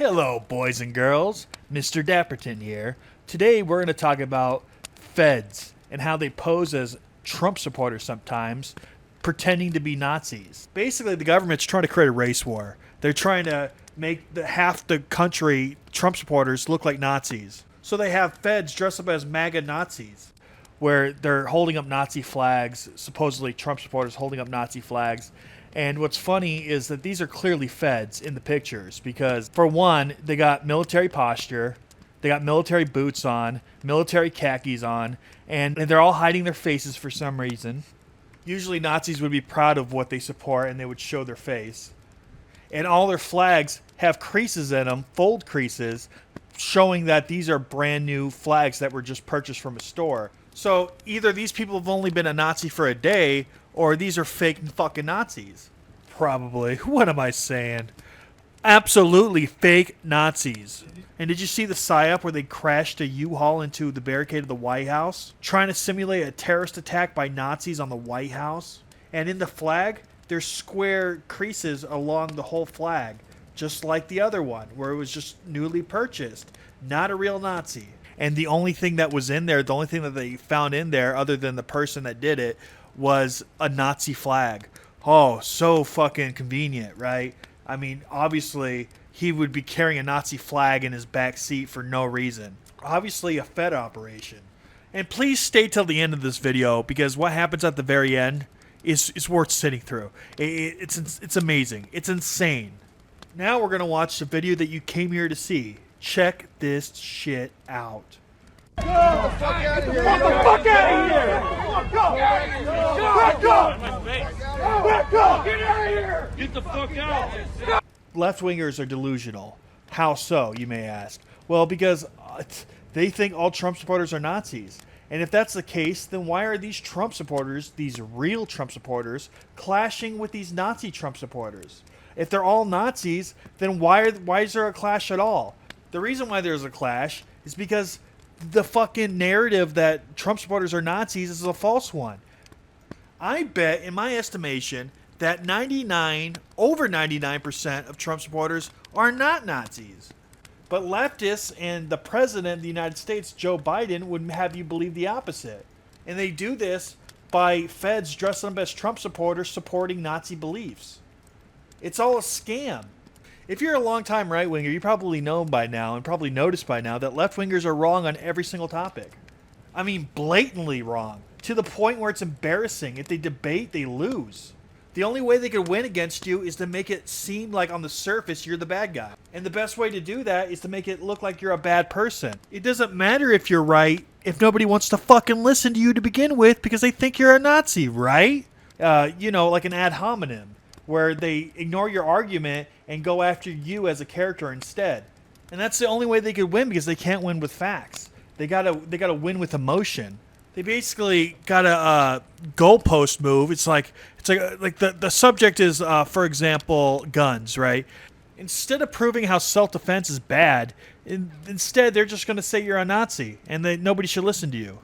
Hello, boys and girls. Mr. Dapperton here. Today we're going to talk about feds and how they pose as Trump supporters sometimes, pretending to be Nazis. Basically, the government's trying to create a race war. They're trying to make half the country, Trump supporters, look like Nazis. So they have feds dress up as MAGA Nazis, where they're holding up Nazi flags, supposedly Trump supporters holding up Nazi flags. And what's funny is that these are clearly feds in the pictures because, for one, they got military posture, they got military boots on, military khakis on, and they're all hiding their faces for some reason. Usually Nazis would be proud of what they support and they would show their face. And all their flags have creases in them, fold creases, showing that these are brand new flags that were just purchased from a store. So either these people have only been a Nazi for a day, or these are fake fucking Nazis. Probably. What am I saying? Absolutely fake Nazis. And did you see the psyop where they crashed a U-Haul into the barricade of the White House? Trying to simulate a terrorist attack by Nazis on the White House? And in the flag, there's square creases along the whole flag. Just like the other one, where it was just newly purchased. Not a real Nazi. And the only thing that was in there, the only thing that they found in there, other than the person that did it, was a Nazi flag. Oh, so fucking convenient, right? I mean, obviously, he would be carrying a Nazi flag in his back seat for no reason. Obviously, a Fed operation. And please stay till the end of this video, because what happens at the very end is worth sitting through. It's amazing. It's insane. Now we're going to watch the video that you came here to see. Check this shit out. Get the fuck out of here! Get the fuck out of here! Back up! Back up! Get out of here! Get the fuck out! Left-wingers are delusional. How so, you may ask? Well, because they think all Trump supporters are Nazis. And if that's the case, then why are these Trump supporters, these real Trump supporters, clashing with these Nazi Trump supporters? If they're all Nazis, then why is there a clash at all? The reason why there's a clash is because the fucking narrative that Trump supporters are Nazis is a false one. I bet, in my estimation, that over 99% of Trump supporters are not Nazis. But leftists and the president of the United States, Joe Biden, would have you believe the opposite. And they do this by feds dressing up as Trump supporters supporting Nazi beliefs. It's all a scam. If you're a long-time right-winger, you probably know by now and probably noticed by now that left-wingers are wrong on every single topic. I mean, blatantly wrong. To the point where it's embarrassing. If they debate, they lose. The only way they could win against you is to make it seem like on the surface you're the bad guy. And the best way to do that is to make it look like you're a bad person. It doesn't matter if you're right if nobody wants to fucking listen to you to begin with because they think you're a Nazi, right? Like an ad hominem, where they ignore your argument and go after you as a character instead. And that's the only way they could win because they can't win with facts. They gotta win with emotion. They basically got a goalpost move. It's like the subject is, for example, guns, right? Instead of proving how self-defense is bad, instead they're just going to say you're a Nazi and that nobody should listen to you.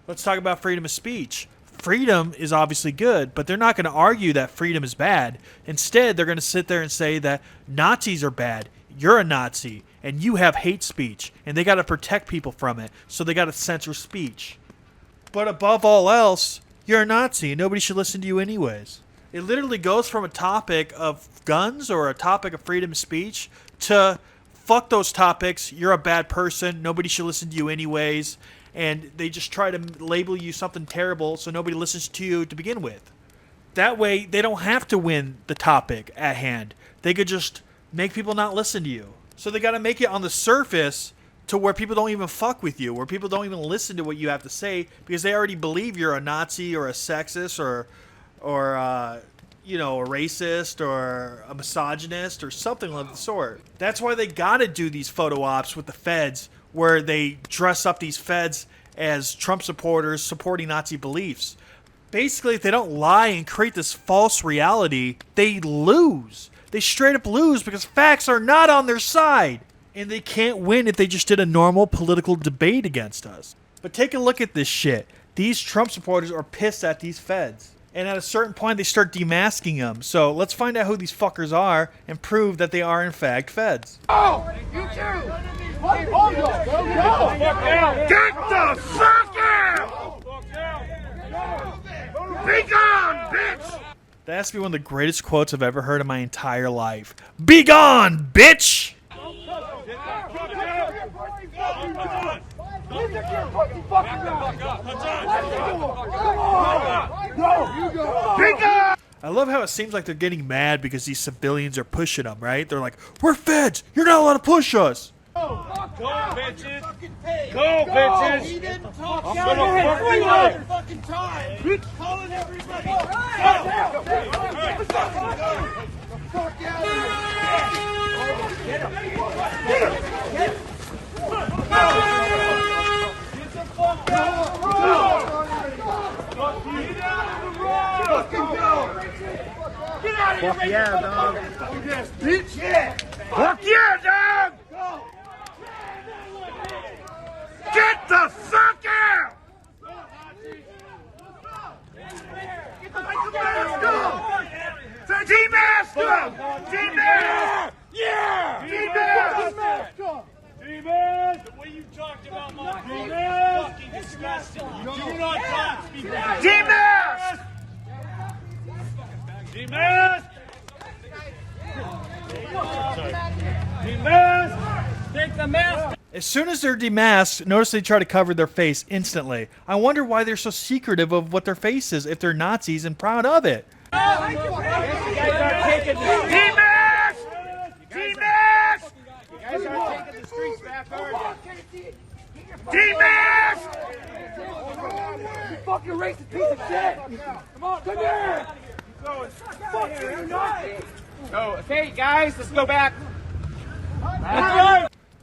Let's talk about freedom of speech. Freedom is obviously good, but they're not going to argue that freedom is bad. Instead, they're going to sit there and say that Nazis are bad, you're a Nazi, and you have hate speech, and they got to protect people from it, so they got to censor speech. But above all else, you're a Nazi, and nobody should listen to you anyways. It literally goes from a topic of guns or a topic of freedom of speech to fuck those topics, you're a bad person, nobody should listen to you anyways, and they just try to label you something terrible so nobody listens to you to begin with. That way, they don't have to win the topic at hand. They could just make people not listen to you. So they got to make it on the surface to where people don't even fuck with you, where people don't even listen to what you have to say because they already believe you're a Nazi or a sexist or a racist or a misogynist or something of the sort. That's why they got to do these photo ops with the feds where they dress up these feds as Trump supporters supporting Nazi beliefs. Basically, if they don't lie and create this false reality, they lose. They straight up lose because facts are not on their side. And they can't win if they just did a normal political debate against us. But take a look at this shit. These Trump supporters are pissed at these feds. And at a certain point, they start demasking them. So let's find out who these fuckers are and prove that they are, in fact, feds. Oh, you too. Get the fuck out! Be gone, bitch! That has to be one of the greatest quotes I've ever heard in my entire life. Be gone, bitch! I love how it seems like they're getting mad because these civilians are pushing them, right? They're like, we're feds! You're not allowed to push us! Go, bitches! Go, bitches! He didn't talk I'm shit gonna every fucking other fucking time. Calling everybody. Fuck yeah, dog! Bitch! Fuck yeah, dog! Get the fuck out! Demask them! Demask! Yeah! Demask! Demask! The way you talked about my brother is fucking disgusting. You do not talk to me like Demask! Demask! Demask! Take the mask. As soon as they're demasked, notice they try to cover their face instantly. I wonder why they're so secretive of what their face is if they're Nazis and proud of it. Demask! Demask! You guys aren't taking the streets back, are you? Demask! You fucking racist piece of shit. Come on, come here. Fuck you, Nazi. Oh, okay, guys, let's go back.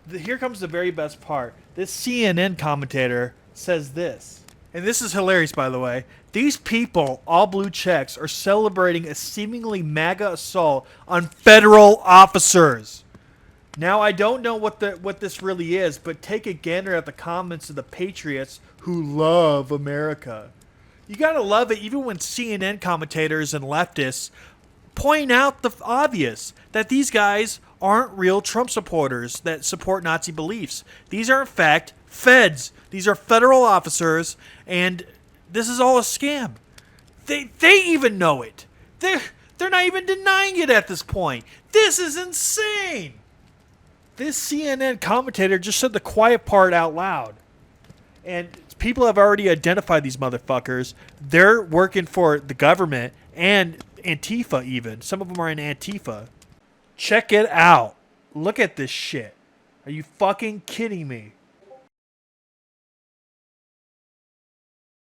Here comes the very best part. This CNN commentator says this. And this is hilarious, by the way. These people, all blue checks, are celebrating a seemingly MAGA assault on federal officers. Now, I don't know what this really is, but take a gander at the comments of the patriots who love America. You gotta love it even when CNN commentators and leftists point out the obvious, that these guys aren't real Trump supporters that support Nazi beliefs. These are, in fact, feds. These are federal officers, and this is all a scam. They even know it. They're not even denying it at this point. This is insane. This CNN commentator just said the quiet part out loud. And people have already identified these motherfuckers. They're working for the government and Antifa even. Some of them are in Antifa. Check it out. Look at this shit. Are you fucking kidding me?